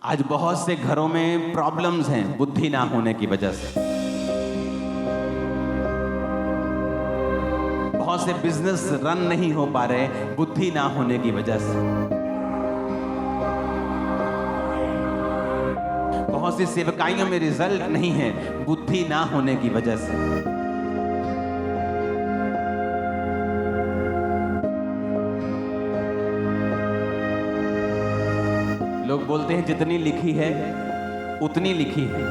आज बहुत से घरों में प्रॉब्लम्स हैं बुद्धि ना होने की वजह से। बहुत से बिजनेस रन नहीं हो पा रहे बुद्धि ना होने की वजह से। बहुत सी सेवकाइयों में रिजल्ट नहीं है बुद्धि ना होने की वजह से। लोग बोलते हैं जितनी लिखी है उतनी लिखी है,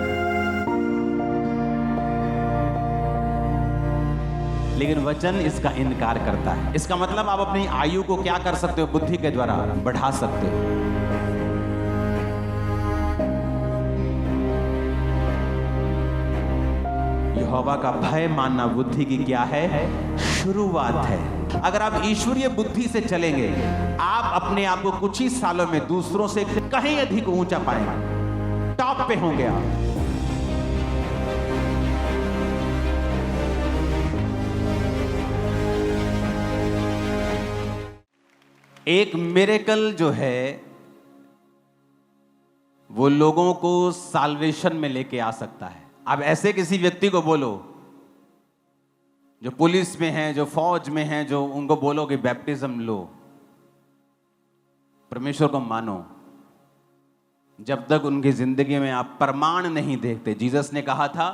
लेकिन वचन इसका इनकार करता है। इसका मतलब आप अपनी आयु को क्या कर सकते हो? बुद्धि के द्वारा बढ़ा सकते हो। यहोवा का भय मानना बुद्धि की क्या है? शुरुआत है। अगर आप ईश्वरीय बुद्धि से चलेंगे, आप अपने आप को कुछ ही सालों में दूसरों से कहीं अधिक ऊंचा पाएंगे, टॉप पे होंगे आप। एक मिरेकल जो है वो लोगों को साल्वेशन में लेके आ सकता है। अब ऐसे किसी व्यक्ति को बोलो जो पुलिस में है, जो फौज में है, जो उनको बोलो कि बैप्टिज्म लो, परमेश्वर को मानो, जब तक उनकी जिंदगी में आप प्रमाण नहीं देखते। जीसस ने कहा था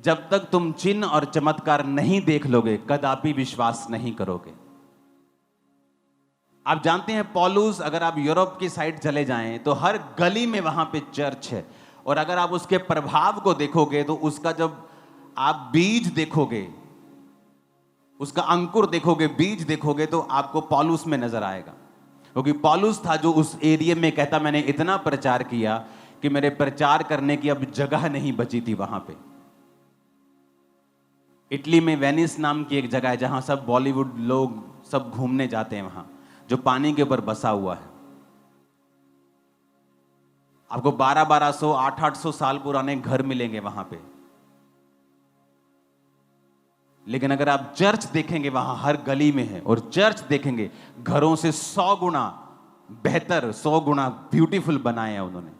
जब तक तुम चिन्ह और चमत्कार नहीं देख लोगे कदापि विश्वास नहीं करोगे। आप जानते हैं पौलुस, अगर आप यूरोप की साइड चले जाएं तो हर गली में वहां पे चर्च है, और अगर आप उसके प्रभाव को देखोगे तो उसका जब आप बीज देखोगे, उसका अंकुर देखोगे, बीज देखोगे, तो आपको पौलुस में नजर आएगा। क्योंकि पौलुस था जो उस एरिया में कहता मैंने इतना प्रचार किया कि मेरे प्रचार करने की अब जगह नहीं बची थी वहां पे। इटली में वेनिस नाम की एक जगह है जहां सब बॉलीवुड लोग सब घूमने जाते हैं, वहां जो पानी के ऊपर बसा हुआ है। आपको 1200 800 साल पुराने घर मिलेंगे वहां पे, लेकिन अगर आप चर्च देखेंगे वहां हर गली में है, और चर्च देखेंगे घरों से 100 गुना बेहतर, 100 गुना ब्यूटीफुल बनाए हैं उन्होंने।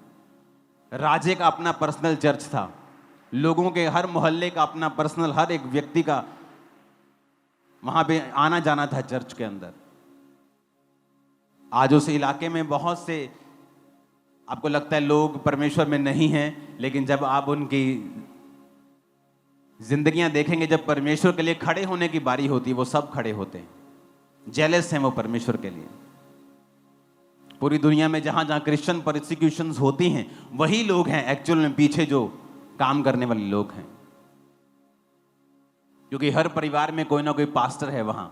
राजे का अपना पर्सनल चर्च था, लोगों के हर मोहल्ले का अपना पर्सनल, हर एक व्यक्ति का वहां पे आना जाना था चर्च के अंदर। आज उस इलाके में बहुत से आपको लगता है लोग परमेश्वर में नहीं हैं, लेकिन जब आप उनकी जिंदगियां देखेंगे, जब परमेश्वर के लिए खड़े होने की बारी होती है वो सब खड़े होते हैं। जेलस हैं वो परमेश्वर के लिए। पूरी दुनिया में जहां जहां क्रिश्चियन परसिक्यूशंस होती हैं वही लोग हैं एक्चुअल में पीछे जो काम करने वाले लोग हैं, क्योंकि हर परिवार में कोई ना कोई पास्टर है वहां,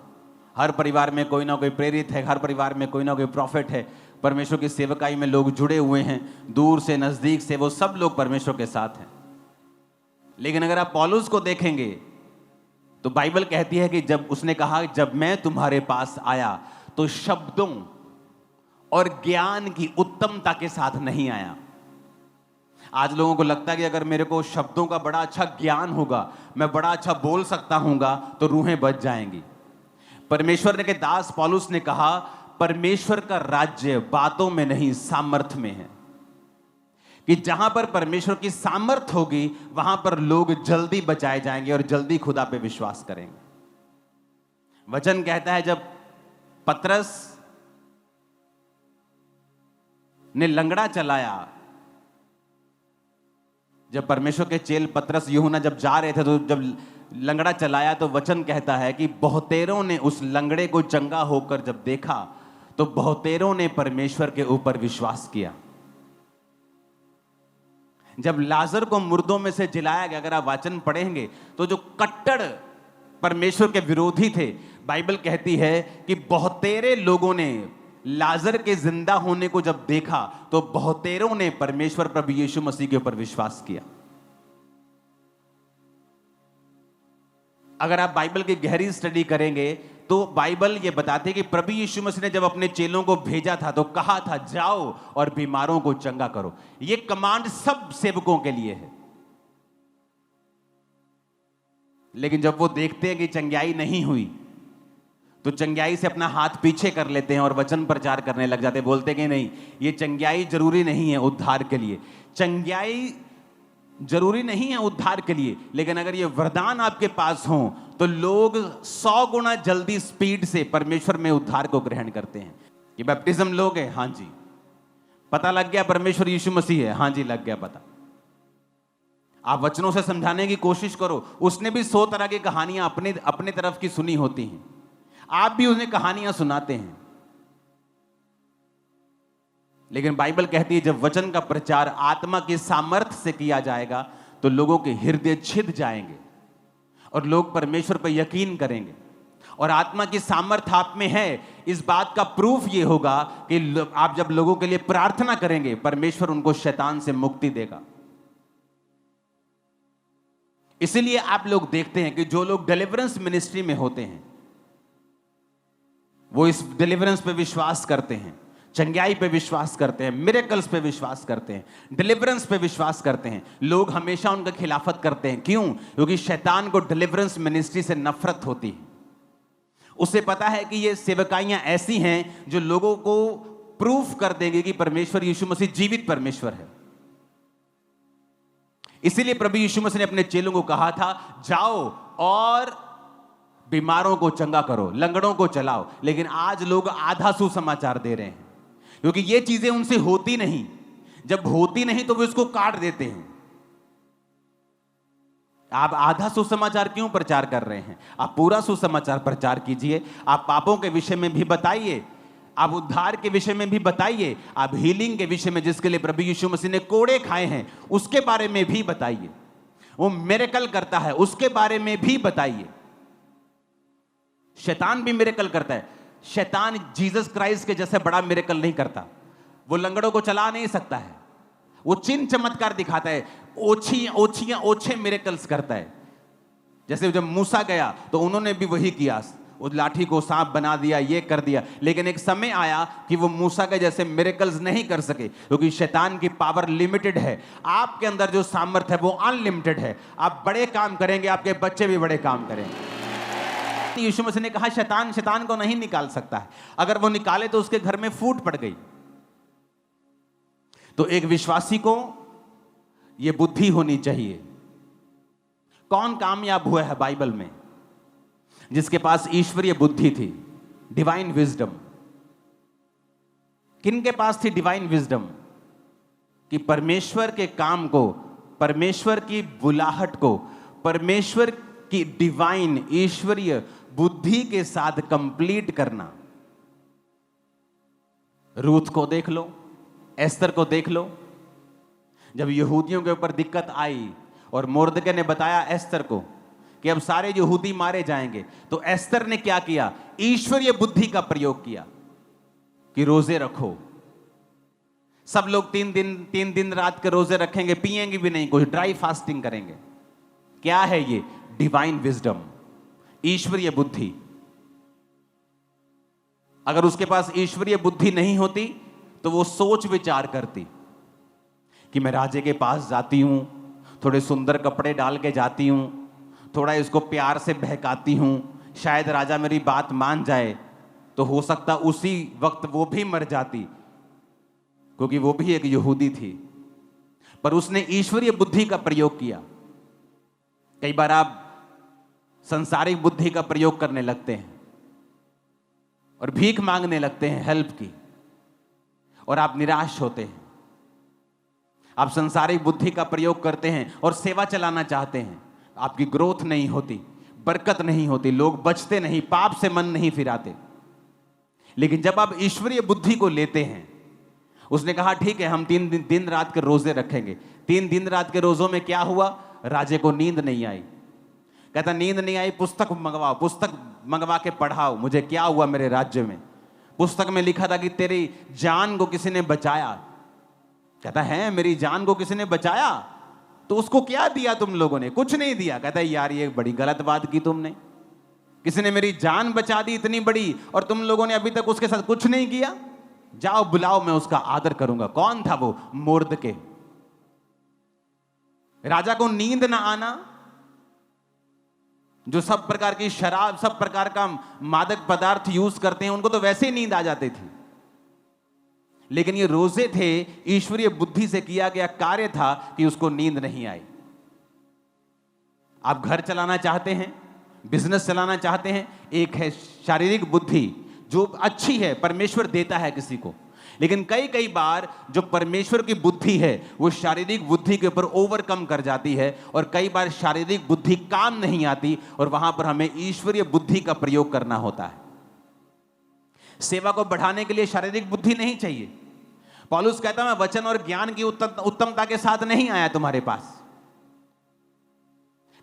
हर परिवार में कोई ना कोई प्रेरित है, हर परिवार में कोई ना कोई प्रॉफिट है। परमेश्वर की सेवकाई में लोग जुड़े हुए हैं, दूर से नजदीक से, वो सब लोग परमेश्वर के साथ हैं। लेकिन अगर आप पौलुस को देखेंगे तो बाइबल कहती है कि जब उसने कहा जब मैं तुम्हारे पास आया तो शब्दों और ज्ञान की उत्तमता के साथ नहीं आया। आज लोगों को लगता है कि अगर मेरे को शब्दों का बड़ा अच्छा ज्ञान होगा, मैं बड़ा अच्छा बोल सकता हूंगा, तो रूहें बच जाएंगी। परमेश्वर ने के दास पौलुस ने कहा परमेश्वर का राज्य बातों में नहीं सामर्थ में है, कि जहां पर परमेश्वर की सामर्थ होगी वहां पर लोग जल्दी बचाए जाएंगे और जल्दी खुदा पे विश्वास करेंगे। वचन कहता है जब पतरस ने लंगड़ा चलाया, जब परमेश्वर के चेल पतरस यूहन्ना जब जा रहे थे तो जब लंगड़ा चलाया तो वचन कहता है कि बहुतेरों ने उस लंगड़े को चंगा होकर जब देखा तो बहुतेरों ने परमेश्वर के ऊपर विश्वास किया। जब लाजर को मुर्दों में से जिलाया गया, अगर आप वचन पढ़ेंगे तो जो कट्टर परमेश्वर के विरोधी थे, बाइबल कहती है कि बहुतेरे लोगों ने लाजर के जिंदा होने को जब देखा तो बहुतेरों ने परमेश्वर प्रभु यीशु मसीह के ऊपर विश्वास किया। अगर आप बाइबल की गहरी स्टडी करेंगे तो बाइबल यह बताती है कि प्रभु यीशु मसीह ने जब अपने चेलों को भेजा था तो कहा था जाओ और बीमारों को चंगा करो। यह कमांड सब सेवकों के लिए है, लेकिन जब वो देखते हैं कि चंगाई नहीं हुई तो चंगियाई से अपना हाथ पीछे कर लेते हैं और वचन प्रचार करने लग जाते हैं। बोलते कि नहीं, ये चंगियाई जरूरी नहीं है उद्धार के लिए। चंगियाई जरूरी नहीं है उद्धार के लिए, लेकिन अगर ये वरदान आपके पास हो तो लोग 100 गुना जल्दी स्पीड से परमेश्वर में उद्धार को ग्रहण करते हैं। ये बैप्टिज्म लोगे? हाँ जी। पता लग गया परमेश्वर यीशु मसीह है? हाँ जी, लग गया पता। आप वचनों से समझाने की कोशिश करो। उसने भी 100 तरह की कहानियां अपने तरफ की सुनी होती हैं, आप भी उन्हें कहानियां सुनाते हैं। लेकिन बाइबल कहती है जब वचन का प्रचार आत्मा की सामर्थ्य से किया जाएगा तो लोगों के हृदय छिद जाएंगे और लोग परमेश्वर पर यकीन करेंगे। और आत्मा की सामर्थ्य आप में है, इस बात का प्रूफ यह होगा कि आप जब लोगों के लिए प्रार्थना करेंगे, परमेश्वर उनको शैतान से मुक्ति देगा। इसीलिए आप लोग देखते हैं कि जो लोग डिलीवरेंस मिनिस्ट्री में होते हैं वो इस डिलीवरेंस पे विश्वास करते हैं, चंगियाई पे विश्वास करते हैं, मिरेकल्स पे विश्वास करते हैं, डिलीवरेंस पे विश्वास करते हैं। लोग हमेशा उनका खिलाफत करते हैं। क्यों? क्योंकि शैतान को डिलीवरेंस मिनिस्ट्री से नफरत होती है। उसे पता है कि ये सेवकाइयां ऐसी हैं जो लोगों को प्रूफ कर देंगे कि परमेश्वर यीशु मसीह जीवित परमेश्वर है। इसीलिए प्रभु यीशु मसीह ने अपने चेलों को कहा था, जाओ और बीमारों को चंगा करो, लंगड़ों को चलाओ। लेकिन आज लोग आधा सुसमाचार दे रहे हैं, क्योंकि ये चीजें उनसे होती नहीं। जब होती नहीं तो वो इसको काट देते हैं। आप आधा सुसमाचार क्यों प्रचार कर रहे हैं? आप पूरा सुसमाचार प्रचार कीजिए। आप पापों के विषय में भी बताइए, आप उद्धार के विषय में भी बताइए, आप हीलिंग के विषय में जिसके लिए प्रभु यीशु मसीह ने कोड़े खाए हैं उसके बारे में भी बताइए। वो मिरेकल करता है उसके बारे में भी बताइए। शैतान भी मिरेकल करता है। शैतान जीसस क्राइस्ट के जैसे बड़ा मिरेकल नहीं करता। वो लंगड़ों को चला नहीं सकता है, वो चिन्ह चमत्कार दिखाता है, ओछे मिरेकल्स करता है। जैसे जब मूसा गया तो उन्होंने भी वही किया, उस लाठी को सांप बना दिया, ये कर दिया। लेकिन एक समय आया कि वो मूसा के जैसे मिरेकल्स नहीं कर सके, क्योंकि शैतान की पावर लिमिटेड है। आपके अंदर जो सामर्थ्य है वो अनलिमिटेड है। आप बड़े काम करेंगे, आपके बच्चे भी बड़े काम करेंगे। यीशु मसीह ने कहा शैतान को नहीं निकाल सकता है। अगर वो निकाले तो उसके घर में फूट पड़ गई। तो एक विश्वासी को यह बुद्धि होनी चाहिए। कौन कामयाब हुआ है बाइबल में? जिसके पास ईश्वरीय बुद्धि थी, डिवाइन विजडम। किनके पास थी डिवाइन विजडम? कि परमेश्वर के काम को, परमेश्वर की बुलाहट को, परमेश्वर की डिवाइन ईश्वरीय बुद्धि के साथ कंप्लीट करना। रूथ को देख लो, एस्तर को देख लो। जब यहूदियों के ऊपर दिक्कत आई और मोर्दके ने बताया एस्तर को कि अब सारे यहूदी मारे जाएंगे, तो एस्तर ने क्या किया? ईश्वरीय बुद्धि का प्रयोग किया कि रोजे रखो। सब लोग 3 दिन रात के रोजे रखेंगे, पिएंगे भी नहीं, कुछ ड्राई फास्टिंग करेंगे। क्या है ये? डिवाइन विजडम, ईश्वरीय बुद्धि। अगर उसके पास ईश्वरीय बुद्धि नहीं होती तो वो सोच विचार करती कि मैं राजे के पास जाती हूं, थोड़े सुंदर कपड़े डाल के जाती हूं, थोड़ा इसको प्यार से बहकाती हूं, शायद राजा मेरी बात मान जाए। तो हो सकता उसी वक्त वो भी मर जाती, क्योंकि वो भी एक यहूदी थी। पर उसने ईश्वरीय बुद्धि का प्रयोग किया। कई बार आप संसारिक बुद्धि का प्रयोग करने लगते हैं और भीख मांगने लगते हैं हेल्प की, और आप निराश होते हैं। आप संसारिक बुद्धि का प्रयोग करते हैं और सेवा चलाना चाहते हैं, आपकी ग्रोथ नहीं होती, बरकत नहीं होती, लोग बचते नहीं, पाप से मन नहीं फिराते। लेकिन जब आप ईश्वरीय बुद्धि को लेते हैं, उसने कहा ठीक है हम 3 दिन रात के रोजे रखेंगे। 3 दिन रात के रोजों में क्या हुआ? राजे को नींद नहीं आई। कहता नींद नहीं आई, पुस्तक मंगवाओ, पुस्तक मंगवा के पढ़ाओ, मुझे क्या हुआ मेरे राज्य में। पुस्तक में लिखा था कि तेरी जान को किसी ने बचाया। कहता है मेरी जान को किसी ने बचाया? तो उसको क्या दिया तुम लोगों ने? कुछ नहीं दिया। कहता है यार ये बड़ी गलत बात की तुमने, किसी ने मेरी जान बचा दी इतनी बड़ी, और तुम लोगों ने अभी तक उसके साथ कुछ नहीं किया। जाओ बुलाओ, मैं उसका आदर करूंगा। कौन था वो? मोर्दके। राजा को नींद ना आना, जो सब प्रकार की शराब, सब प्रकार का मादक पदार्थ यूज करते हैं, उनको तो वैसे ही नींद आ जाती थी। लेकिन ये रोजे थे, ईश्वरीय बुद्धि से किया गया कार्य था कि उसको नींद नहीं आई। आप घर चलाना चाहते हैं, बिजनेस चलाना चाहते हैं, एक है शारीरिक बुद्धि जो अच्छी है, परमेश्वर देता है किसी को। लेकिन कई कई बार जो परमेश्वर की बुद्धि है वो शारीरिक बुद्धि के ऊपर ओवरकम कर जाती है, और कई बार शारीरिक बुद्धि काम नहीं आती, और वहां पर हमें ईश्वरीय बुद्धि का प्रयोग करना होता है। सेवा को बढ़ाने के लिए शारीरिक बुद्धि नहीं चाहिए। पौलुस कहता है, मैं वचन और ज्ञान की उत्तमता के साथ नहीं आया तुम्हारे पास।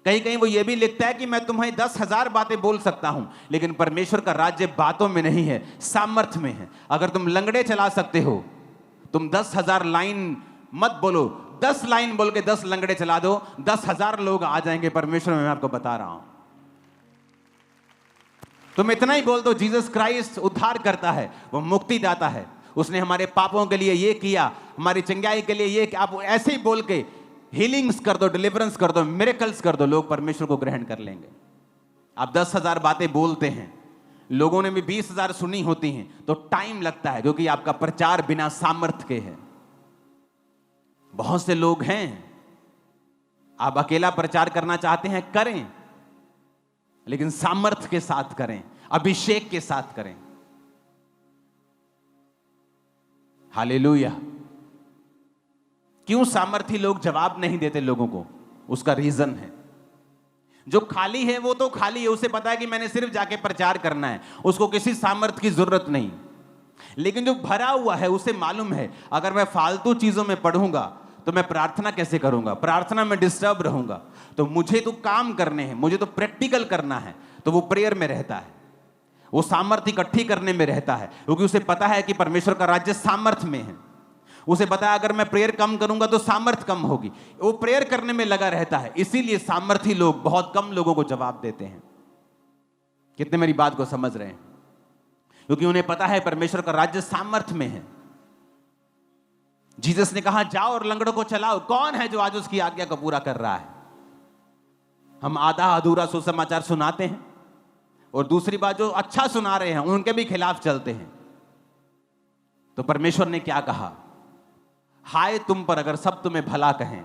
कहीं कहीं वो ये भी लिखता है कि मैं तुम्हें 10,000 बातें बोल सकता हूं, लेकिन परमेश्वर का राज्य बातों में नहीं है, सामर्थ्य में है। अगर तुम लंगड़े चला सकते हो, तुम 10,000 लाइन मत बोलो, 10 लाइन बोल के 10 लंगड़े चला दो, 10,000 लोग आ जाएंगे परमेश्वर में, मैं आपको बता रहा हूं। तुम इतना ही बोल दो, जीसस क्राइस्ट उद्धार करता है, वो मुक्ति दाता है, उसने हमारे पापों के लिए ये किया, हमारी चंगाई के लिए ये। आप ऐसे ही बोल के हीलिंग्स कर दो, डिलीवरेंस कर दो, मिरेकल्स कर दो, लोग परमेश्वर को ग्रहण कर लेंगे। आप 10,000 बातें बोलते हैं, लोगों ने भी 20,000 सुनी होती हैं, तो टाइम लगता है, क्योंकि आपका प्रचार बिना सामर्थ्य के है। बहुत से लोग हैं, आप अकेला प्रचार करना चाहते हैं, करें, लेकिन सामर्थ्य के साथ करें, अभिषेक के साथ करें। हालेलुया। क्यों सामर्थी लोग जवाब नहीं देते लोगों को? उसका रीजन है, जो खाली है वो तो खाली है, उसे पता है कि मैंने सिर्फ जाके प्रचार करना है, उसको किसी सामर्थ्य की जरूरत नहीं। लेकिन जो भरा हुआ है उसे मालूम है, अगर मैं फालतू चीजों में पढ़ूंगा तो मैं प्रार्थना कैसे करूंगा, प्रार्थना में डिस्टर्ब रहूंगा, तो मुझे तो काम करने हैं, मुझे तो प्रैक्टिकल करना है, तो वो प्रेयर में रहता है, वो सामर्थ्य इकट्ठी करने में रहता है, क्योंकि उसे पता है कि परमेश्वर का राज्य सामर्थ्य में है। उसे पता है अगर मैं प्रेयर कम करूंगा तो सामर्थ्य कम होगी, वो प्रेयर करने में लगा रहता है। इसीलिए सामर्थी लोग बहुत कम लोगों को जवाब देते हैं। कितने मेरी बात को समझ रहे हैं? क्योंकि उन्हें पता है परमेश्वर का राज्य सामर्थ्य में है। जीसस ने कहा, जाओ और लंगड़ों को चलाओ। कौन है जो आज उसकी आज्ञा को पूरा कर रहा है? हम आधा अधूरा सुसमाचार सुनाते हैं, और दूसरी बात जो अच्छा सुना रहे हैं उनके भी खिलाफ चलते हैं। तो परमेश्वर ने क्या कहा? हाय तुम पर अगर सब तुम्हें भला कहें,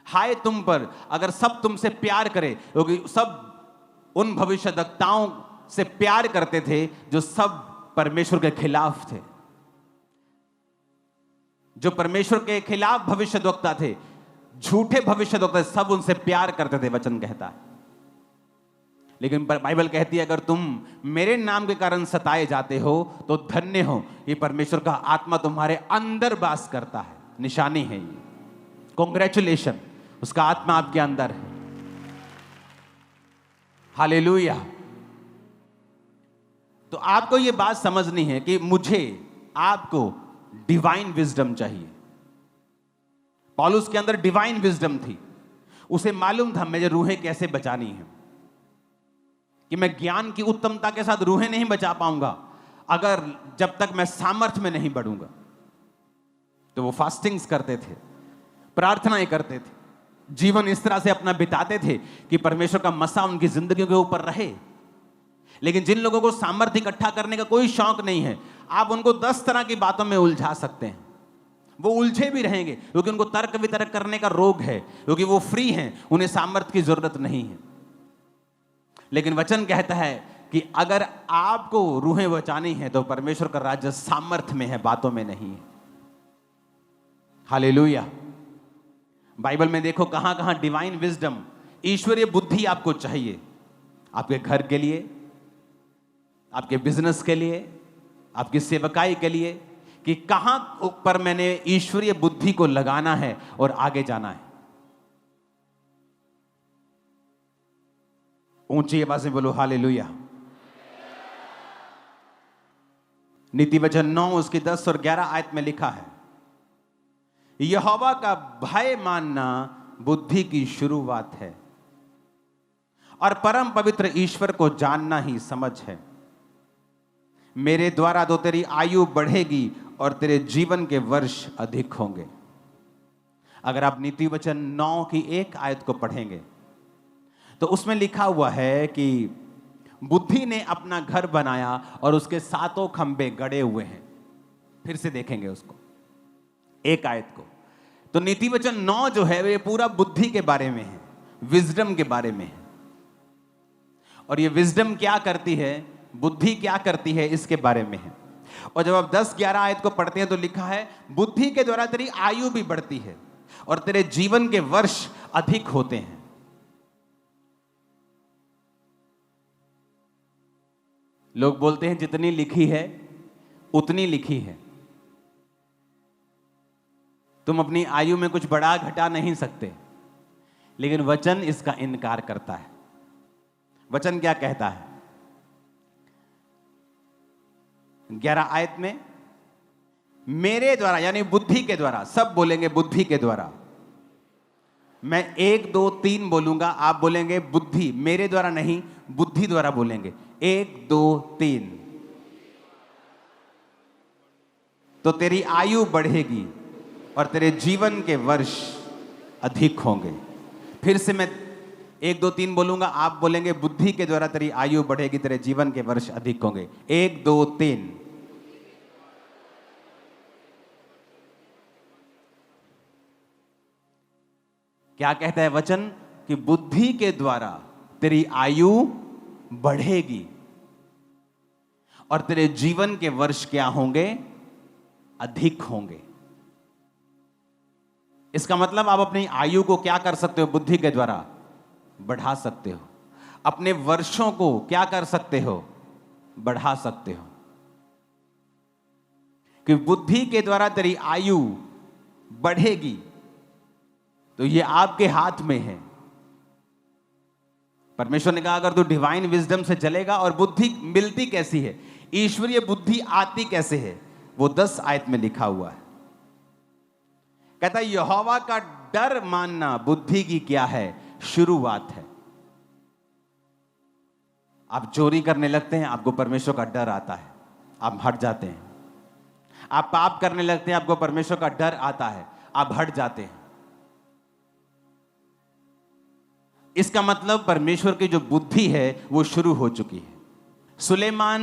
हाय तुम पर अगर सब तुमसे प्यार करें, क्योंकि सब उन भविष्यद्वक्ताओं से प्यार करते थे जो सब परमेश्वर के खिलाफ थे, जो परमेश्वर के खिलाफ भविष्यद्वक्ता थे, झूठे भविष्यद्वक्ता, सब उनसे प्यार करते थे, वचन कहता है। लेकिन बाइबल कहती है, अगर तुम मेरे नाम के कारण सताए जाते हो तो धन्य हो, ये परमेश्वर का आत्मा तुम्हारे अंदर वास करता है। निशानी है ये, कॉन्ग्रेचुलेशन, उसका आत्मा आपके अंदर है। हालेलुया। तो आपको ये बात समझनी है कि मुझे, आपको डिवाइन विजडम चाहिए। पौलुस के अंदर डिवाइन विजडम थी, उसे मालूम था मुझे रूहें कैसे बचानी है, कि मैं ज्ञान की उत्तमता के साथ रूहें नहीं बचा पाऊंगा अगर जब तक मैं सामर्थ्य में नहीं बढ़ूंगा। तो वो फास्टिंग्स करते थे, प्रार्थनाएं करते थे, जीवन इस तरह से अपना बिताते थे कि परमेश्वर का मसा उनकी जिंदगी के ऊपर रहे। लेकिन जिन लोगों को सामर्थ्य इकट्ठा करने का कोई शौक नहीं है, आप उनको 10 तरह की बातों में उलझा सकते हैं, वो उलझे भी रहेंगे, क्योंकि उनको तर्क वितर्क करने का रोग है, क्योंकि वो फ्री हैं, उन्हें सामर्थ्य की जरूरत नहीं है। लेकिन वचन कहता है कि अगर आपको रूहें बचानी है तो परमेश्वर का राज्य सामर्थ्य में है, बातों में नहीं है। हालेलुया। बाइबल में देखो कहां कहां डिवाइन विजडम, ईश्वरीय बुद्धि आपको चाहिए, आपके घर के लिए, आपके बिजनेस के लिए, आपकी सेवकाई के लिए, कि कहां पर मैंने ईश्वरीय बुद्धि को लगाना है और आगे जाना है। ऊंची आवाज में बोलो हालेलुया। नीति वचन 9 उसकी 10 और 11 आयत में लिखा है, यहोवा का भय मानना बुद्धि की शुरुआत है, और परम पवित्र ईश्वर को जानना ही समझ है। मेरे द्वारा तो तेरी आयु बढ़ेगी और तेरे जीवन के वर्ष अधिक होंगे। अगर आप नीति वचन 9 की एक आयत को पढ़ेंगे तो उसमें लिखा हुआ है कि बुद्धि ने अपना घर बनाया और उसके सातों खंबे गड़े हुए हैं। फिर से देखेंगे उसको, एक आयत को। तो नीति वचन 9 जो है ये पूरा बुद्धि के बारे में है, विजडम के बारे में है। और ये विजडम क्या करती है, बुद्धि क्या करती है, इसके बारे में है। और जब आप 10-11 आयत को पढ़ते हैं तो लिखा है बुद्धि के द्वारा तेरी आयु भी बढ़ती है और तेरे जीवन के वर्ष अधिक होते हैं। लोग बोलते हैं जितनी लिखी है उतनी लिखी है। तुम अपनी आयु में कुछ बढ़ा घटा नहीं सकते, लेकिन वचन इसका इनकार करता है। वचन क्या कहता है 11 आयत में, मेरे द्वारा, यानी बुद्धि के द्वारा, सब बोलेंगे बुद्धि के द्वारा। मैं 1 2 3 बोलूंगा, आप बोलेंगे बुद्धि, मेरे द्वारा नहीं बुद्धि द्वारा बोलेंगे। 1 2 3। तो तेरी आयु बढ़ेगी और तेरे जीवन के वर्ष अधिक होंगे। फिर से मैं 1 2 3 बोलूंगा, आप बोलेंगे बुद्धि के द्वारा तेरी आयु बढ़ेगी, तेरे जीवन के वर्ष अधिक होंगे। 1 2 3। क्या कहता है वचन कि बुद्धि के द्वारा तेरी आयु बढ़ेगी और तेरे जीवन के वर्ष क्या होंगे, अधिक होंगे। इसका मतलब आप अपनी आयु को क्या कर सकते हो, बुद्धि के द्वारा बढ़ा सकते हो। अपने वर्षों को क्या कर सकते हो, बढ़ा सकते हो। कि बुद्धि के द्वारा तेरी आयु बढ़ेगी, तो ये आपके हाथ में है। परमेश्वर ने कहा अगर तू डिवाइन विजडम से चलेगा, और बुद्धि मिलती कैसी है, ईश्वरीय बुद्धि आती कैसे है, वो 10 आयत में लिखा हुआ है। कहता है यहोवा का डर मानना बुद्धि की क्या है, शुरुआत है। आप चोरी करने लगते हैं, आपको परमेश्वर का डर आता है, आप हट जाते हैं। आप पाप करने लगते हैं, आपको परमेश्वर का डर आता है, आप हट जाते हैं। इसका मतलब परमेश्वर की जो बुद्धि है वो शुरू हो चुकी है। सुलेमान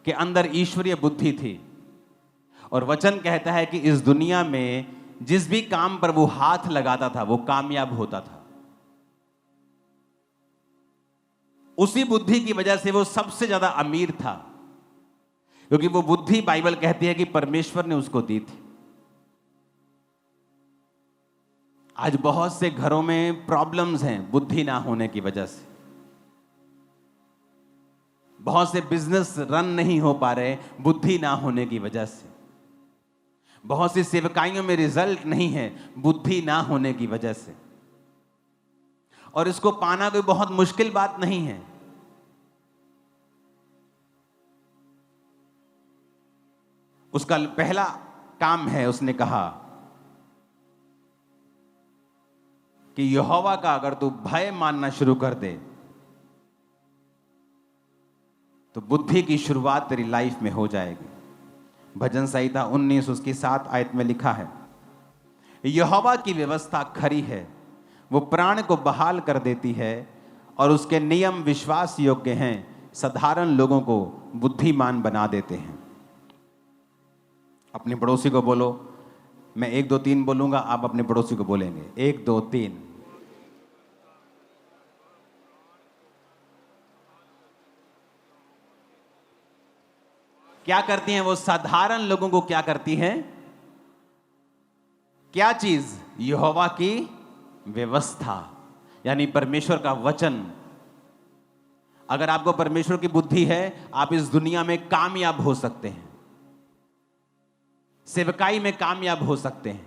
के अंदर ईश्वरीय बुद्धि थी, और वचन कहता है कि इस दुनिया में जिस भी काम पर वो हाथ लगाता था वो कामयाब होता था। उसी बुद्धि की वजह से वो सबसे ज्यादा अमीर था, क्योंकि वो बुद्धि बाइबल कहती है कि परमेश्वर ने उसको दी थी। आज बहुत से घरों में प्रॉब्लम्स हैं बुद्धि ना होने की वजह से। बहुत से बिजनेस रन नहीं हो पा रहे बुद्धि ना होने की वजह से। बहुत सी सेवकाइयों में रिजल्ट नहीं है बुद्धि ना होने की वजह से। और इसको पाना कोई बहुत मुश्किल बात नहीं है। उसका पहला काम है, उसने कहा कि यहोवा का अगर तू भय मानना शुरू कर दे तो बुद्धि की शुरुआत तेरी लाइफ में हो जाएगी। भजन संहिता 19 उसकी 7 आयत में लिखा है, यहोवा की व्यवस्था खरी है, वो प्राण को बहाल कर देती है, और उसके नियम विश्वास योग्य हैं, साधारण लोगों को बुद्धिमान बना देते हैं। अपने पड़ोसी को बोलो, मैं 1 2 3 बोलूंगा, आप अपने पड़ोसी को बोलेंगे 1 2 3। क्या करती हैं वो, साधारण लोगों को क्या करती हैं, क्या चीज, यहोवा की व्यवस्था, यानी परमेश्वर का वचन। अगर आपको परमेश्वर की बुद्धि है, आप इस दुनिया में कामयाब हो सकते हैं, सेवकाई में कामयाब हो सकते हैं,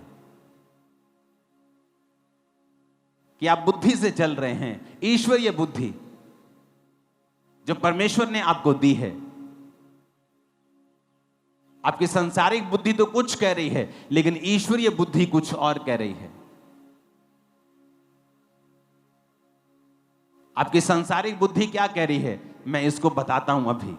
कि आप बुद्धि से चल रहे हैं। ईश्वरीय बुद्धि जो परमेश्वर ने आपको दी है। आपकी सांसारिक बुद्धि तो कुछ कह रही है, लेकिन ईश्वरीय बुद्धि कुछ और कह रही है। आपकी सांसारिक बुद्धि क्या कह रही है, मैं इसको बताता हूं अभी,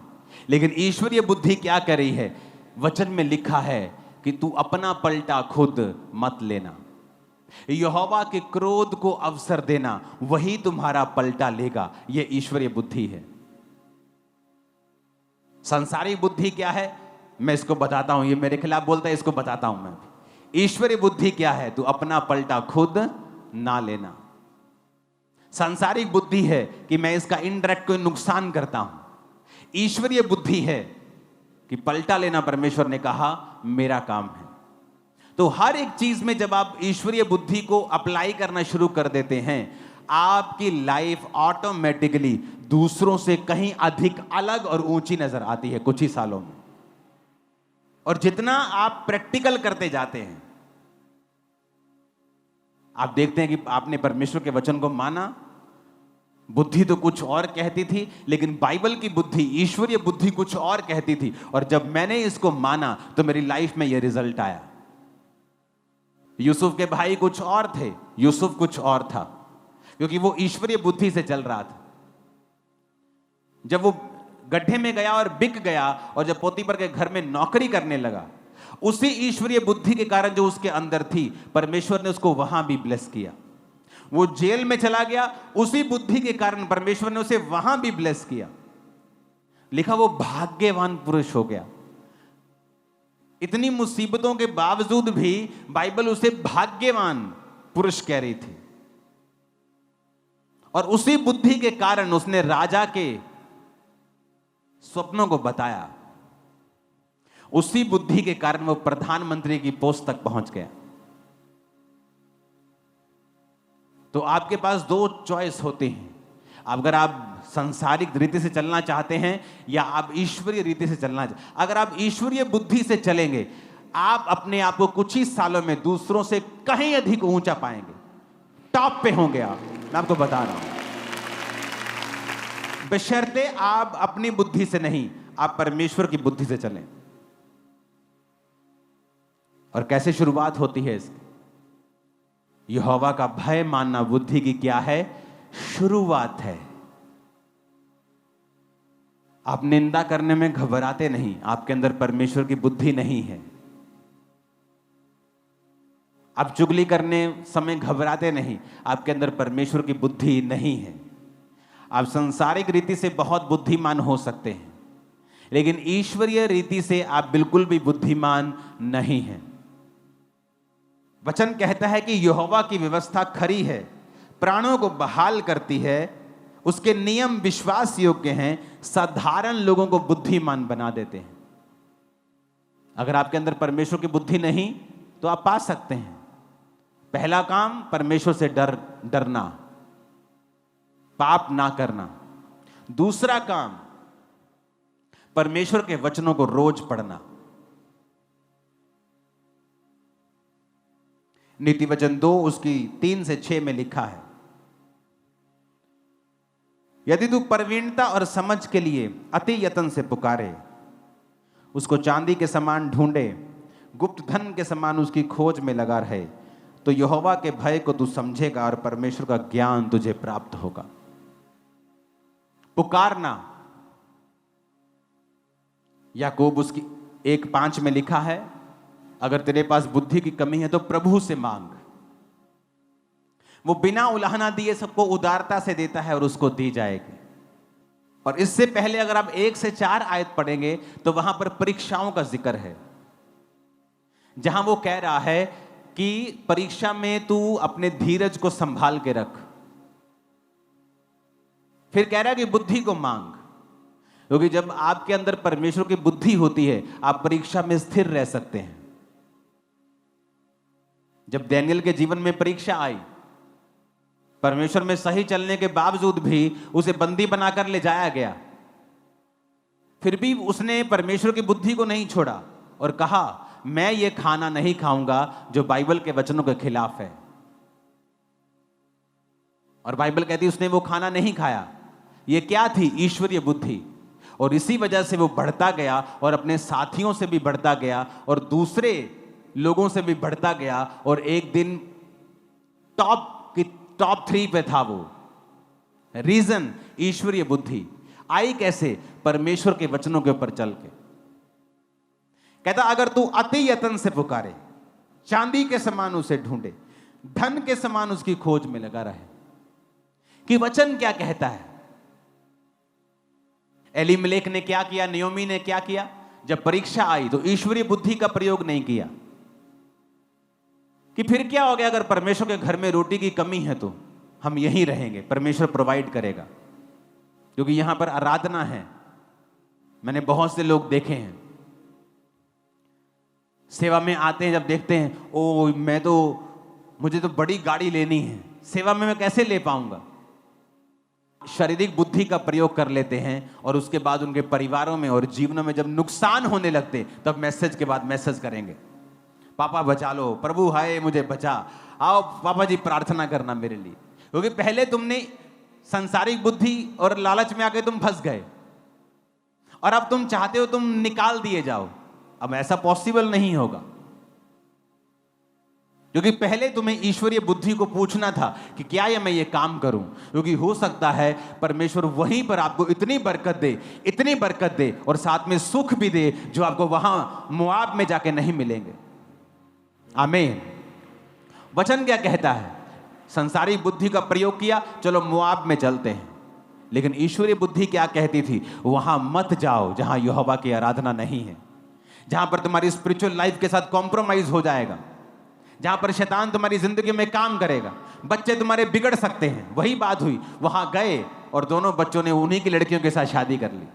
लेकिन ईश्वरीय बुद्धि क्या कह रही है, वचन में लिखा है कि तू अपना पलटा खुद मत लेना। यहोवा के क्रोध को अवसर देना, वही तुम्हारा पलटा लेगा। यह ईश्वरीय बुद्धि है। सांसारिक बुद्धि क्या है, मैं इसको बताता हूं। ये मेरे खिलाफ बोलता है, इसको बताता हूं मैं। ईश्वरीय बुद्धि क्या है, तू अपना पलटा खुद ना लेना। सांसारिक बुद्धि है कि मैं इसका इनडायरेक्ट कोई नुकसान करता हूं। ईश्वरीय बुद्धि है कि पलटा लेना परमेश्वर ने कहा मेरा काम है। तो हर एक चीज में जब आप ईश्वरीय बुद्धि को अप्लाई करना शुरू कर देते हैं, आपकी लाइफ ऑटोमेटिकली दूसरों से कहीं अधिक अलग और ऊंची नजर आती है कुछ ही सालों में। और जितना आप प्रैक्टिकल करते जाते हैं, आप देखते हैं कि आपने परमेश्वर के वचन को माना। बुद्धि तो कुछ और कहती थी, लेकिन बाइबल की बुद्धि, ईश्वरीय बुद्धि कुछ और कहती थी। और जब मैंने इसको माना तो मेरी लाइफ में यह रिजल्ट आया। यूसुफ के भाई कुछ और थे, यूसुफ कुछ और था, क्योंकि वो ईश्वरीय बुद्धि से चल रहा था। जब वो गड्ढे में गया और बिक गया, और जब पोतीफर के घर में नौकरी करने लगा, उसी ईश्वरीय बुद्धि के कारण जो उसके अंदर थी, परमेश्वर ने उसको वहां भी ब्लेस किया। वो जेल में चला गया, उसी बुद्धि के कारण परमेश्वर ने उसे वहां भी ब्लेस किया। लिखा वो भाग्यवान पुरुष हो गया। इतनी मुसीबतों के बावजूद भी बाइबल उसे भाग्यवान पुरुष कह रही थी। और उसी बुद्धि के कारण उसने राजा के स्वप्नों को बताया। उसी बुद्धि के कारण वो प्रधानमंत्री की पोस्ट तक पहुंच गया। तो आपके पास दो चॉइस होते हैं। अगर आप सांसारिक रीति से चलना चाहते हैं या आप ईश्वरीय रीति से चलना चाहते हैं। अगर आप ईश्वरीय बुद्धि से चलेंगे, आप अपने आप को कुछ ही सालों में दूसरों से कहीं अधिक ऊंचा पाएंगे, टॉप पे होंगे आप। मैं आपको बता रहा हूं, बशर्ते आप अपनी बुद्धि से नहीं, आप परमेश्वर की बुद्धि से चलें। और कैसे शुरुआत होती है इसकी? यहोवा का भय मानना बुद्धि की क्या है? शुरुआत है। आप निंदा करने में घबराते नहीं, आपके अंदर परमेश्वर की बुद्धि नहीं है। आप चुगली करने समय घबराते नहीं, आपके अंदर परमेश्वर की बुद्धि नहीं है। आप सांसारिक रीति से बहुत बुद्धिमान हो सकते हैं, लेकिन ईश्वरीय रीति से आप बिल्कुल भी बुद्धिमान नहीं हैं। वचन कहता है कि यहोवा की व्यवस्था खरी है, प्राणों को बहाल करती है, उसके नियम विश्वास योग्य हैं, साधारण लोगों को बुद्धिमान बना देते हैं। अगर आपके अंदर परमेश्वर की बुद्धि नहीं तो आप पा सकते हैं। पहला काम, परमेश्वर से डरना, पाप ना करना। दूसरा काम, परमेश्वर के वचनों को रोज पढ़ना। नीति वचन 2 उसकी 3 से 6 में लिखा है, यदि तू प्रवीणता और समझ के लिए अति यत्न से पुकारे, उसको चांदी के समान ढूंढे, गुप्त धन के समान उसकी खोज में लगा रहे, तो यहोवा के भय को तू समझेगा और परमेश्वर का ज्ञान तुझे प्राप्त होगा। पुकारना, याकूब उसकी 1:5 में लिखा है, अगर तेरे पास बुद्धि की कमी है तो प्रभु से मांग, वो बिना उलाहना दिए सबको उदारता से देता है और उसको दी जाएगी। और इससे पहले अगर आप 1 से 4 आयत पढ़ेंगे तो वहां पर परीक्षाओं का जिक्र है, जहां वो कह रहा है कि परीक्षा में तू अपने धीरज को संभाल के रख। फिर कह रहा है कि बुद्धि को मांग, क्योंकि जब आपके अंदर परमेश्वर की बुद्धि होती है, आप परीक्षा में स्थिर रह सकते हैं। जब दानियेल के जीवन में परीक्षा आई, परमेश्वर में सही चलने के बावजूद भी उसे बंदी बनाकर ले जाया गया, फिर भी उसने परमेश्वर की बुद्धि को नहीं छोड़ा और कहा, मैं ये खाना नहीं खाऊंगा जो बाइबल के वचनों के खिलाफ है। और बाइबल कहती है उसने वो खाना नहीं खाया। ये क्या थी? ईश्वरीय बुद्धि। और इसी वजह से वो बढ़ता गया और अपने साथियों से भी बढ़ता गया और दूसरे लोगों से भी बढ़ता गया, और एक दिन टॉप 3 पे था वो। रीजन, ईश्वरीय बुद्धि आई कैसे? परमेश्वर के वचनों के ऊपर चल के। कहता अगर तू अति यत्न से पुकारे, चांदी के समान उसे ढूंढे, धन के समान उसकी खोज में लगा रहे कि वचन क्या कहता है। एलीमलेक ने क्या किया, नियोमी ने क्या किया? जब परीक्षा आई तो ईश्वरीय बुद्धि का प्रयोग नहीं किया कि फिर क्या हो गया, अगर परमेश्वर के घर में रोटी की कमी है तो हम यहीं रहेंगे, परमेश्वर प्रोवाइड करेगा, क्योंकि यहां पर आराधना है। मैंने बहुत से लोग देखे हैं सेवा में आते हैं, जब देखते हैं ओ मुझे तो बड़ी गाड़ी लेनी है, सेवा में मैं कैसे ले पाऊंगा। शारीरिक बुद्धि का प्रयोग कर लेते हैं और उसके बाद उनके परिवारों में और जीवनों में जब नुकसान होने लगते तब मैसेज के बाद मैसेज करेंगे, पापा बचा लो, प्रभु हाय मुझे बचा, आओ पापा जी प्रार्थना करना मेरे लिए। क्योंकि पहले तुमने सांसारिक बुद्धि और लालच में आके तुम फंस गए और अब तुम चाहते हो तुम निकाल दिए जाओ। अब ऐसा पॉसिबल नहीं होगा, क्योंकि पहले तुम्हें ईश्वरीय बुद्धि को पूछना था कि क्या ये मैं ये काम करूं, क्योंकि हो सकता है परमेश्वर वहीं पर आपको इतनी बरकत दे और साथ में सुख भी दे जो आपको वहां मोआब में जाके नहीं मिलेंगे। आमीन। वचन क्या कहता है? संसारिक बुद्धि का प्रयोग किया, चलो मोआब में चलते हैं, लेकिन ईश्वरीय बुद्धि क्या कहती थी? वहां मत जाओ जहां यहोवा की आराधना नहीं है, जहां पर तुम्हारी स्पिरिचुअल लाइफ के साथ कॉम्प्रोमाइज हो जाएगा, जहां पर शैतान तुम्हारी जिंदगी में काम करेगा, बच्चे तुम्हारे बिगड़ सकते हैं। वही बात हुई, वहां गए और दोनों बच्चों ने उन्हीं की लड़कियों के साथ शादी कर ली।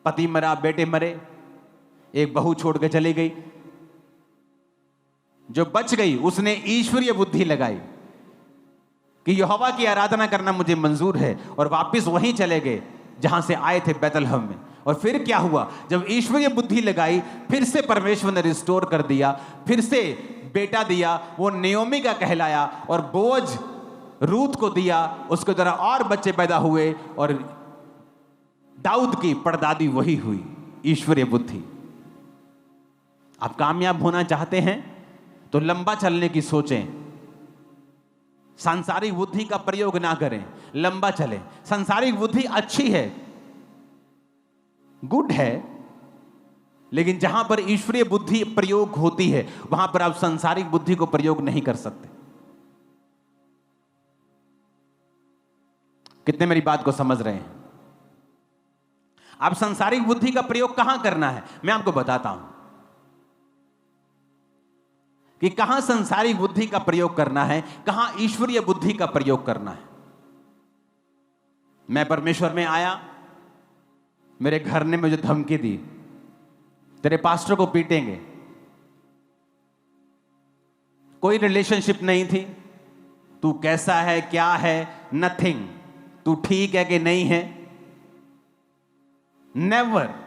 पति मरा, बेटे मरे, एक बहू छोड़ के चली गई। जो बच गई उसने ईश्वरीय बुद्धि लगाई कि यहोवा की आराधना करना मुझे मंजूर है, और वापस वहीं चले गए जहां से आए थे, बैतलहम में। और फिर क्या हुआ? जब ईश्वरीय बुद्धि लगाई, फिर से परमेश्वर ने रिस्टोर कर दिया, फिर से बेटा दिया, वो नियोमी का कहलाया, और बोझ रूत को दिया, उसके द्वारा और बच्चे पैदा हुए, और दाऊद की परदादी वही हुई, ईश्वरीय बुद्धि। आप कामयाब होना चाहते हैं तो लंबा चलने की सोचें, सांसारिक बुद्धि का प्रयोग ना करें, लंबा चलें। सांसारिक बुद्धि अच्छी है, गुड है, लेकिन जहां पर ईश्वरीय बुद्धि प्रयोग होती है वहां पर आप सांसारिक बुद्धि को प्रयोग नहीं कर सकते। कितने मेरी बात को समझ रहे हैं? आप सांसारिक बुद्धि का प्रयोग कहां करना है, मैं आपको बताता हूं कि कहां सांसारिक बुद्धि का प्रयोग करना है, कहां ईश्वरीय बुद्धि का प्रयोग करना है। मैं परमेश्वर में आया, मेरे घर ने मुझे धमकी दी, तेरे पास्टर को पीटेंगे। कोई रिलेशनशिप नहीं थी, तू कैसा है, क्या है, नथिंग, तू ठीक है कि नहीं है, नेवर।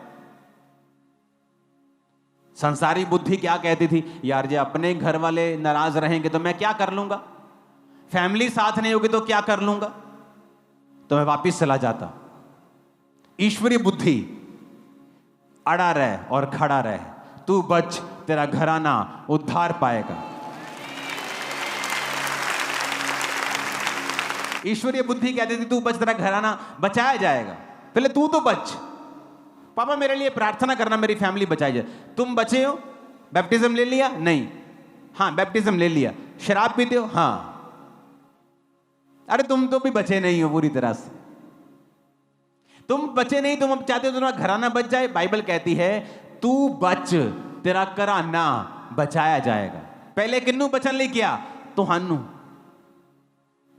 संसारी बुद्धि क्या कहती थी? यार जे अपने घर वाले नाराज रहेंगे तो मैं क्या कर लूंगा, फैमिली साथ नहीं होगी तो क्या कर लूंगा, तो मैं वापिस चला जाता। ईश्वरीय बुद्धि अड़ा रहे और खड़ा रहे, तू बच, तेरा घराना उद्धार पाएगा। ईश्वरीय बुद्धि कहती थी तू बच, तेरा घराना बचाया जाएगा, पहले तू तो बच, पापा मेरे लिए प्रार्थना करना मेरी फैमिली बचाई जाए। तुम बचे हो? बैप्टिज्म ले लिया? नहीं। हाँ बैप्टिज्म ले लिया। शराब पीते हो? हाँ। अरे तुम तो भी बचे नहीं हो पूरी तरह से, तुम बचे नहीं, तुम अब चाहते हो तुम्हारा घराना बच जाए। बाइबल कहती है तू बच, तेरा घराना बचाया जाएगा। पहले किन्नू बचन ले किया? तुहानू।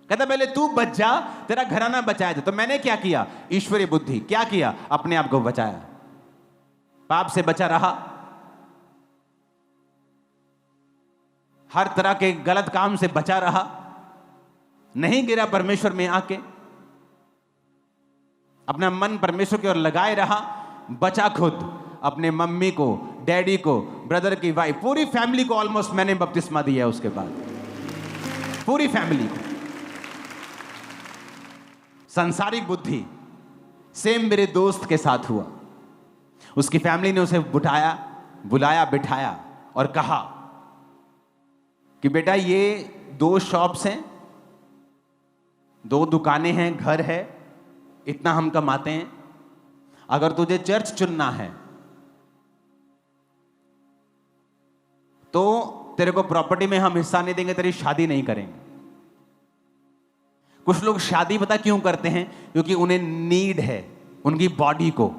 कहता पहले तू बच जा, तेरा घराना बचाया जाए। तो मैंने क्या किया? ईश्वरीय बुद्धि क्या किया? अपने आप को बचाया, पाप से बचा रहा, हर तरह के गलत काम से बचा रहा, नहीं गिरा परमेश्वर में आके, अपना मन परमेश्वर की ओर लगाए रहा, बचा खुद, अपने मम्मी को, डैडी को, ब्रदर की वाइफ, पूरी फैमिली को ऑलमोस्ट मैंने बपतिस्मा दिया। उसके बाद पूरी फैमिली को। सांसारिक बुद्धि सेम मेरे दोस्त के साथ हुआ। उसकी फैमिली ने उसे बुलाया बिठाया और कहा कि बेटा ये 2 शॉप्स हैं, 2 दुकानें हैं, घर है, इतना हम कमाते हैं, अगर तुझे चर्च चुनना है तो तेरे को प्रॉपर्टी में हम हिस्सा नहीं देंगे, तेरी शादी नहीं करेंगे। कुछ लोग शादी पता क्यों करते हैं? क्योंकि उन्हें नीड है उनकी बॉडी को।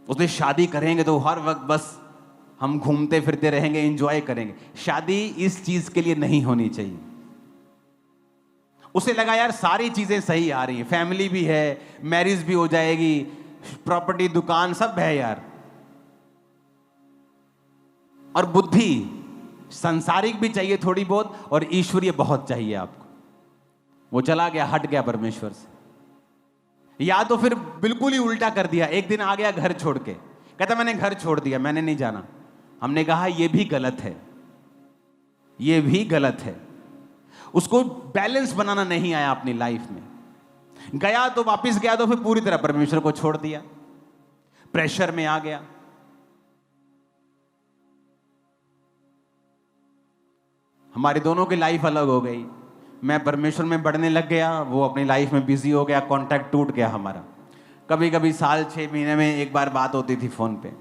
उसने शादी करेंगे तो हर वक्त बस हम घूमते फिरते रहेंगे, एंजॉय करेंगे। शादी इस चीज के लिए नहीं होनी चाहिए। उसे लगा यार सारी चीजें सही आ रही हैं, फैमिली भी है, मैरिज भी हो जाएगी, प्रॉपर्टी, दुकान सब है यार, और बुद्धि सांसारिक भी चाहिए थोड़ी बहुत और ईश्वरीय बहुत चाहिए आपको। वो चला गया, हट गया परमेश्वर से। या तो फिर बिल्कुल ही उल्टा कर दिया, एक दिन आ गया घर छोड़ के, कहता मैंने घर छोड़ दिया, मैंने नहीं जाना। हमने कहा यह भी गलत है, यह भी गलत है। उसको बैलेंस बनाना नहीं आया अपनी लाइफ में। गया तो वापस गया तो फिर पूरी तरह परमेश्वर को छोड़ दिया, प्रेशर में आ गया। हमारी दोनों की लाइफ अलग हो गई। मैं परमेश्वर में बढ़ने लग गया, वो अपनी लाइफ में बिजी हो गया, कांटेक्ट टूट गया हमारा। कभी कभी साल 6 महीने में एक बार बात होती थी फोन पे।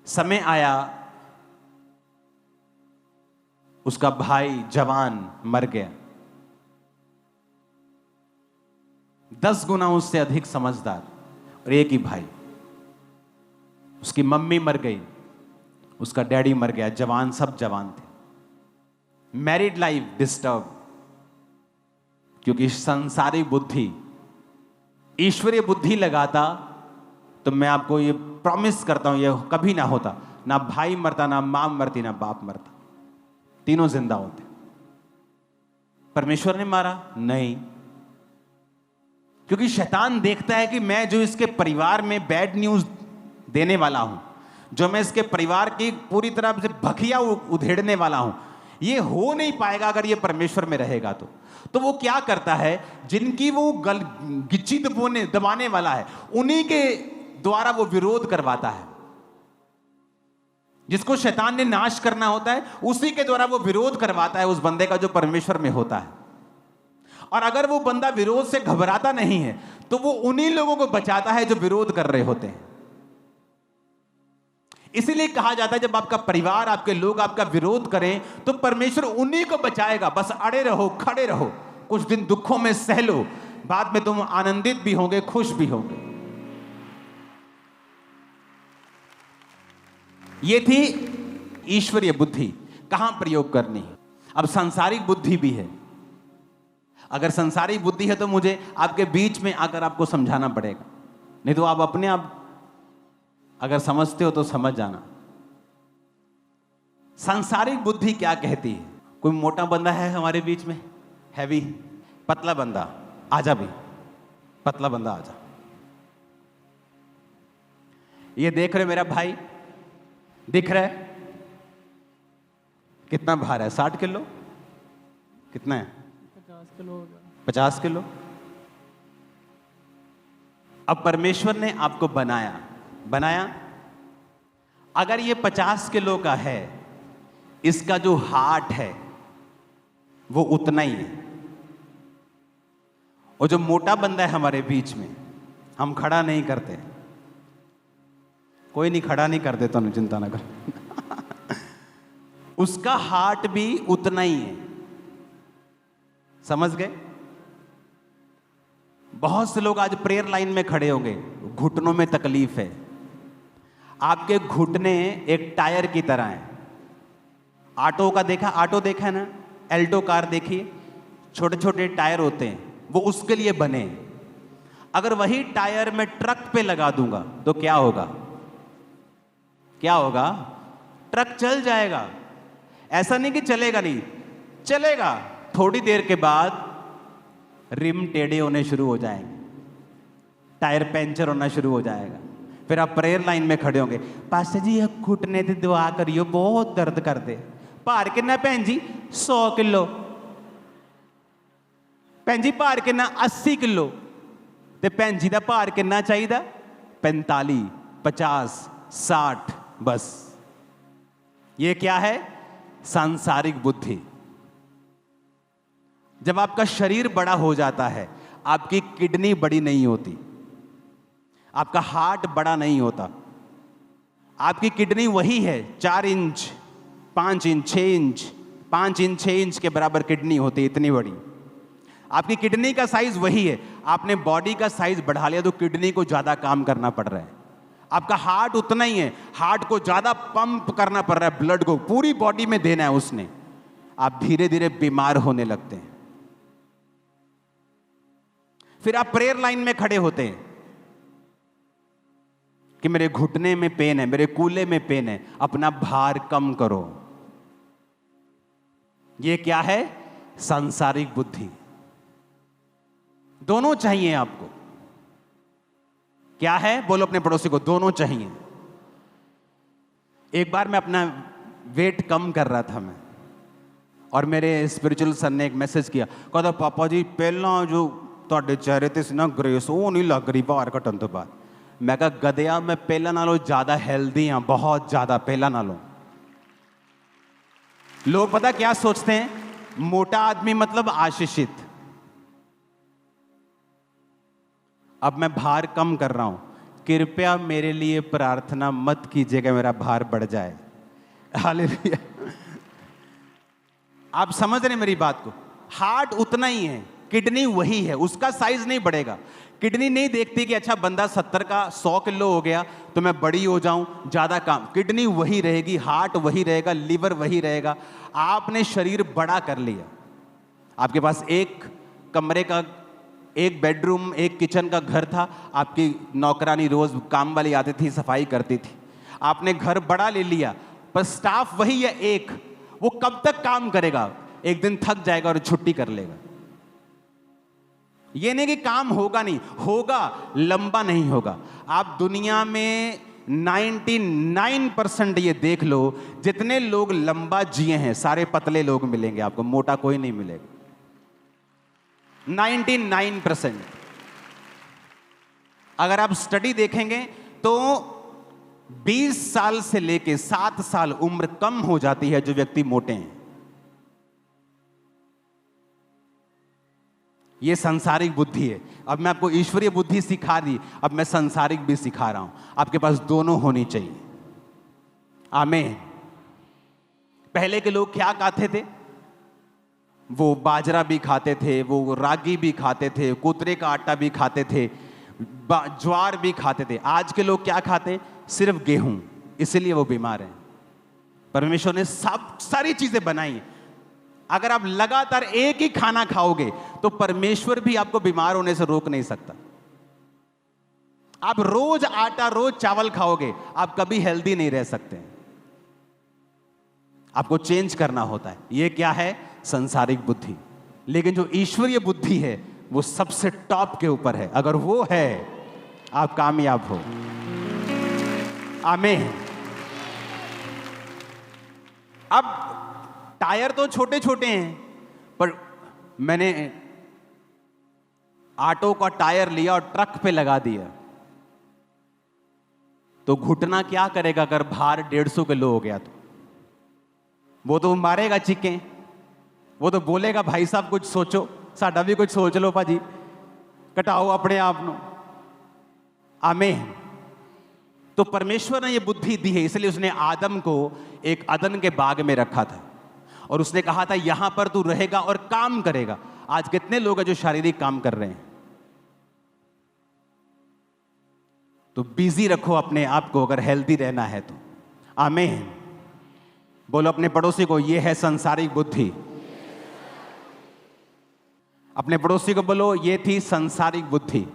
समय आया, उसका भाई जवान मर गया, 10 गुना उससे अधिक समझदार, और एक ही भाई। उसकी मम्मी मर गई, उसका डैडी मर गया, जवान, सब जवान थे। मैरिड लाइफ डिस्टर्ब, क्योंकि सांसारिक बुद्धि, ईश्वरीय बुद्धि लगाता तो मैं आपको ये प्रॉमिस करता हूं, ये कभी ना होता। ना भाई मरता, ना मां मरती, ना बाप मरता, तीनों जिंदा होते। परमेश्वर ने मारा? नहीं, क्योंकि शैतान देखता है कि मैं जो इसके परिवार में बैड न्यूज देने वाला हूं, जो मैं इसके परिवार की पूरी तरह से भखिया उधेड़ने वाला हूं, ये हो नहीं पाएगा अगर ये परमेश्वर में रहेगा। तो वो क्या करता है, जिनकी वो गिच्ची दबाने वाला है, उन्हीं के द्वारा वो विरोध करवाता है। जिसको शैतान ने नाश करना होता है, उसी के द्वारा वो विरोध करवाता है उस बंदे का जो परमेश्वर में होता है। और अगर वो बंदा विरोध से घबराता नहीं है तो वो उन्हीं लोगों को बचाता है जो विरोध कर रहे होते हैं। इसीलिए कहा जाता है जब आपका परिवार, आपके लोग आपका विरोध करें तो परमेश्वर उन्हीं को बचाएगा। बस अड़े रहो, खड़े रहो, कुछ दिन दुखों में सह लो, बाद में तुम आनंदित भी होंगे, खुश भी होंगे। ये थी ईश्वरीय बुद्धि, कहां प्रयोग करनी है। अब सांसारिक बुद्धि भी है। अगर सांसारिक बुद्धि है तो मुझे आपके बीच में आकर आपको समझाना पड़ेगा, नहीं तो आप अपने आप अगर समझते हो तो समझ जाना। सांसारिक बुद्धि क्या कहती है? कोई मोटा बंदा है हमारे बीच में, हैवी, पतला बंदा, आजा भी, पतला बंदा आजा। ये देख रहे मेरा भाई, दिख रहा है कितना भार है? 60 किलो? कितना है? 50 किलो होगा। 50 किलो। अब परमेश्वर ने आपको बनाया, अगर ये 50 किलो का है, इसका जो हार्ट है वो उतना ही है। और जो मोटा बंदा है हमारे बीच में, हम खड़ा नहीं करते, कोई नहीं खड़ा नहीं कर देता, चिंता ना कर उसका हार्ट भी उतना ही है। समझ गए? बहुत से लोग आज प्रेयर लाइन में खड़े होंगे, घुटनों में तकलीफ है। आपके घुटने एक टायर की तरह हैं। ऑटो देखा है ना, एल्टो कार देखिए, छोटे छोटे टायर होते हैं, वो उसके लिए बने। अगर वही टायर मैं ट्रक पे लगा दूंगा तो क्या होगा? ट्रक चल जाएगा। ऐसा नहीं कि चलेगा नहीं, चलेगा। थोड़ी देर के बाद रिम टेढ़े होने शुरू हो जाएंगे, टायर पंचर होना शुरू हो जाएगा। फिर आप प्रेयर लाइन में खड़े होंगे, पास्टर जी घुटने ते दुआ करियो, बहुत दर्द कर दे। भार कितना भैन जी? 100 किलो। भैन जी भार कितना? 80 किलो। ते भैन जी का भार कितना चाहिए? 45, 50, 60। बस ये क्या है? सांसारिक बुद्धि। जब आपका शरीर बड़ा हो जाता है, आपकी किडनी बड़ी नहीं होती, आपका हार्ट बड़ा नहीं होता, आपकी किडनी वही है, 4 inch 5 inch 6 inch 5 inch 6 inch के बराबर किडनी होती है, इतनी बड़ी। आपकी किडनी का साइज वही है, आपने बॉडी का साइज बढ़ा लिया तो किडनी को ज्यादा काम करना पड़ रहा है। आपका हार्ट उतना ही है, हार्ट को ज्यादा पंप करना पड़ रहा है, ब्लड को पूरी बॉडी में देना है उसने। आप धीरे धीरे बीमार होने लगते हैं। फिर आप प्रेयर लाइन में खड़े होते हैं कि मेरे घुटने में पेन है, मेरे कूल्हे में पेन है, अपना भार कम करो। ये क्या है? सांसारिक बुद्धि। दोनों चाहिए आपको। क्या है? बोलो अपने पड़ोसी को, दोनों चाहिए। एक बार मैं अपना वेट कम कर रहा था मैं, और मेरे स्पिरिचुअल सर ने एक मैसेज किया, कहता पापा जी पहला जो ਤੁਹਾਡੇ ਚਿਹਰੇ ਤੇ ਸੀ ਨਾ ਗ੍ਰੇਸ, ਉਹ ਨਹੀਂ ਲੱਗ ਰਹੀ ਭਾਰ ਘਟਣ ਤੋਂ ਬਾਅਦ। मैं कहा गधया, मैं पहला नालों ज्यादा हेल्दी हाँ, बहुत ज्यादा पहला नालों। लोग पता क्या सोचते हैं? मोटा आदमी मतलब आशीषित। अब मैं भार कम कर रहा हूं, कृपया मेरे लिए प्रार्थना मत कीजिएगा मेरा भार बढ़ जाए। हालेलुया। आप समझ रहे मेरी बात को? हार्ट उतना ही है, किडनी वही है, उसका साइज नहीं बढ़ेगा। किडनी नहीं देखती कि अच्छा बंदा 70 का 100 किलो हो गया तो मैं बड़ी हो जाऊं, ज्यादा काम। किडनी वही रहेगी, हार्ट वही रहेगा, लिवर वही रहेगा। आपने शरीर बड़ा कर लिया। आपके पास एक कमरे का, एक बेडरूम, एक किचन का घर था, आपकी नौकरानी रोज काम वाली आती थी, सफाई करती थी। आपने घर बड़ा ले लिया, पर स्टाफ वही है एक। वो कब तक काम करेगा? एक दिन थक जाएगा और छुट्टी कर लेगा। ये नहीं कि काम होगा नहीं, होगा, लंबा नहीं होगा। आप दुनिया में 99% ये देख लो, जितने लोग लंबा जिए हैं सारे पतले लोग मिलेंगे आपको, मोटा कोई नहीं मिलेगा। 99%। अगर आप स्टडी देखेंगे तो 20 साल से लेके 7 साल उम्र कम हो जाती है जो व्यक्ति मोटे हैं। ये सांसारिक बुद्धि है। अब मैं आपको ईश्वरीय बुद्धि सिखा दी, अब मैं सांसारिक भी सिखा रहा हूं। आपके पास दोनों होनी चाहिए। आमीन। पहले के लोग क्या खाते थे? वो बाजरा भी खाते थे, वो रागी भी खाते थे, कुतरे का आटा भी खाते थे, ज्वार भी खाते थे। आज के लोग क्या खाते? सिर्फ गेहूं, इसलिए वो बीमार हैं। परमेश्वर ने सारी चीजें बनाई। अगर आप लगातार एक ही खाना खाओगे तो परमेश्वर भी आपको बीमार होने से रोक नहीं सकता। आप रोज आटा, रोज चावल खाओगे, आप कभी हेल्दी नहीं रह सकते। आपको चेंज करना होता है। यह क्या है? सांसारिक बुद्धि। लेकिन जो ईश्वरीय बुद्धि है वो सबसे टॉप के ऊपर है। अगर वो है, आप कामयाब हो। आमीन। अब टायर तो छोटे छोटे हैं, पर मैंने ऑटो का टायर लिया और ट्रक पे लगा दिया, तो घुटना क्या करेगा? अगर भार 150 किलो हो गया तो वो तो मारेगा चिक्के, वो तो बोलेगा भाई साहब कुछ सोचो, साडा भी कुछ सोच लो भाजी, कटाओ अपने आप नो। आमीन। तो परमेश्वर ने ये बुद्धि दी है, इसलिए उसने आदम को एक अदन के बाग में रखा था और उसने कहा था यहां पर तू रहेगा और काम करेगा। आज कितने लोग हैं जो शारीरिक काम कर रहे हैं? तो बिजी रखो अपने आप को अगर हेल्दी रहना है तो। आमीन। बोलो अपने पड़ोसी को, ये है सांसारिक बुद्धि। अपने पड़ोसी को बोलो, ये थी सांसारिक बुद्धि।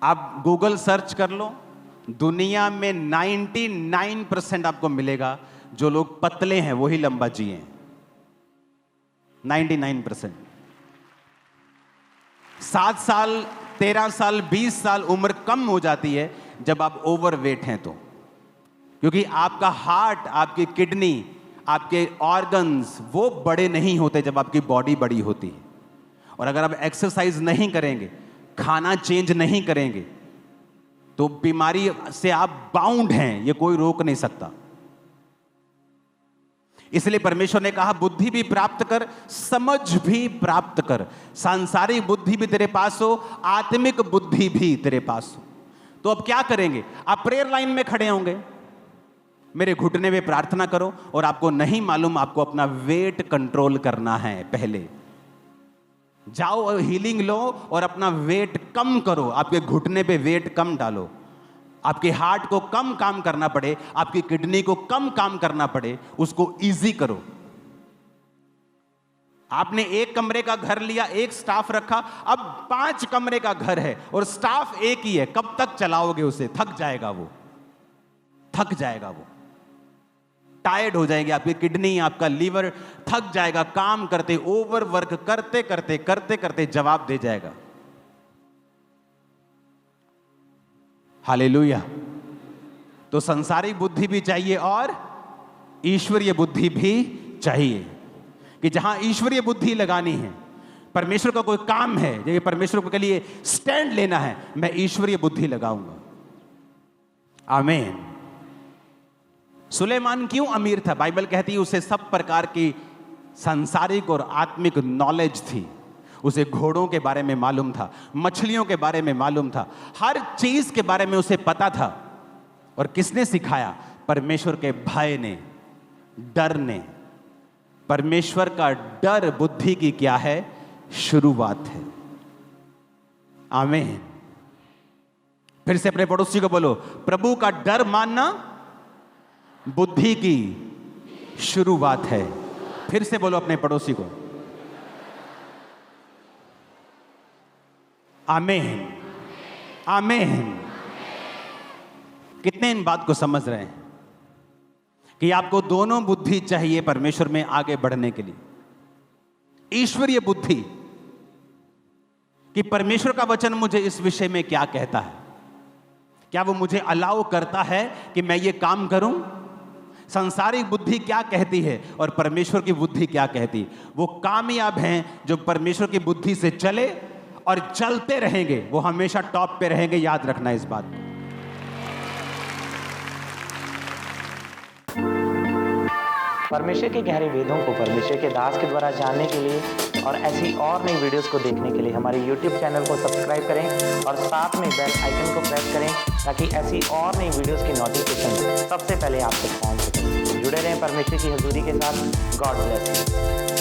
आप गूगल सर्च कर लो, दुनिया में 99% आपको मिलेगा जो लोग पतले हैं वही लंबा जिए। 99%। 7 साल 13 साल 20 साल उम्र कम हो जाती है जब आप ओवरवेट हैं तो, क्योंकि आपका हार्ट, आपकी किडनी, आपके ऑर्गन्स वो बड़े नहीं होते जब आपकी बॉडी बड़ी होती है। और अगर आप एक्सरसाइज नहीं करेंगे, खाना चेंज नहीं करेंगे, तो बीमारी से आप बाउंड हैं, ये कोई रोक नहीं सकता। इसलिए परमेश्वर ने कहा बुद्धि भी प्राप्त कर, समझ भी प्राप्त कर। सांसारिक बुद्धि भी तेरे पास हो, आत्मिक बुद्धि भी तेरे पास हो। तो अब क्या करेंगे? आप प्रेयर लाइन में खड़े होंगे, मेरे घुटने पे प्रार्थना करो, और आपको नहीं मालूम आपको अपना वेट कंट्रोल करना है। पहले जाओ हीलिंग लो और अपना वेट कम करो, आपके घुटने पे वेट कम डालो, आपके हार्ट को कम काम करना पड़े, आपकी किडनी को कम काम करना पड़े, उसको इजी करो। आपने एक कमरे का घर लिया, एक स्टाफ रखा, अब 5 कमरे का घर है और स्टाफ एक ही है, कब तक चलाओगे उसे? थक जाएगा वो, थक जाएगा वो, टायर्ड हो जाएंगे, आपकी किडनी, आपका लीवर थक जाएगा काम करते, ओवर वर्क करते करते करते करते जवाब दे जाएगा। हालेलुया। तो संसारिक बुद्धि भी चाहिए और ईश्वरीय बुद्धि भी चाहिए, कि जहां ईश्वरीय बुद्धि लगानी है, परमेश्वर का कोई काम है, जैसे परमेश्वर के लिए स्टैंड लेना है, मैं ईश्वरीय बुद्धि लगाऊंगा। आमीन। सुलेमान क्यों अमीर था? बाइबल कहती है उसे सब प्रकार की सांसारिक और आत्मिक नॉलेज थी। उसे घोड़ों के बारे में मालूम था, मछलियों के बारे में मालूम था, हर चीज के बारे में उसे पता था। और किसने सिखाया? परमेश्वर के भय ने, डर ने। परमेश्वर का डर बुद्धि की क्या है? शुरुआत है। आमीन। फिर से अपने पड़ोसी को बोलो, प्रभु का डर मानना बुद्धि की शुरुआत है। फिर से बोलो अपने पड़ोसी को। आमीन, आमीन। कितने इन बात को समझ रहे हैं कि आपको दोनों बुद्धि चाहिए परमेश्वर में आगे बढ़ने के लिए? ईश्वरीय बुद्धि कि परमेश्वर का वचन मुझे इस विषय में क्या कहता है, क्या वो मुझे अलाउ करता है कि मैं ये काम करूं? संसारिक बुद्धि क्या कहती है और परमेश्वर की बुद्धि क्या कहती? वो कामयाब हैं जो परमेश्वर की बुद्धि से चले और चलते रहेंगे, वो हमेशा टॉप पे रहेंगे। याद रखना इस बात को। परमेश्वर के गहरे वेदों को परमेश्वर के दास के द्वारा जानने के लिए और ऐसी और नई वीडियोस को देखने के लिए हमारे YouTube चैनल को सब्सक्राइब करें और साथ में बेल आइकन को प्रेस करें, ताकि ऐसी और नई वीडियोस की नोटिफिकेशन सबसे पहले आप तक पहुंच सके। जुड़े रहें परमेश्वर की हजूरी के साथ। God bless you.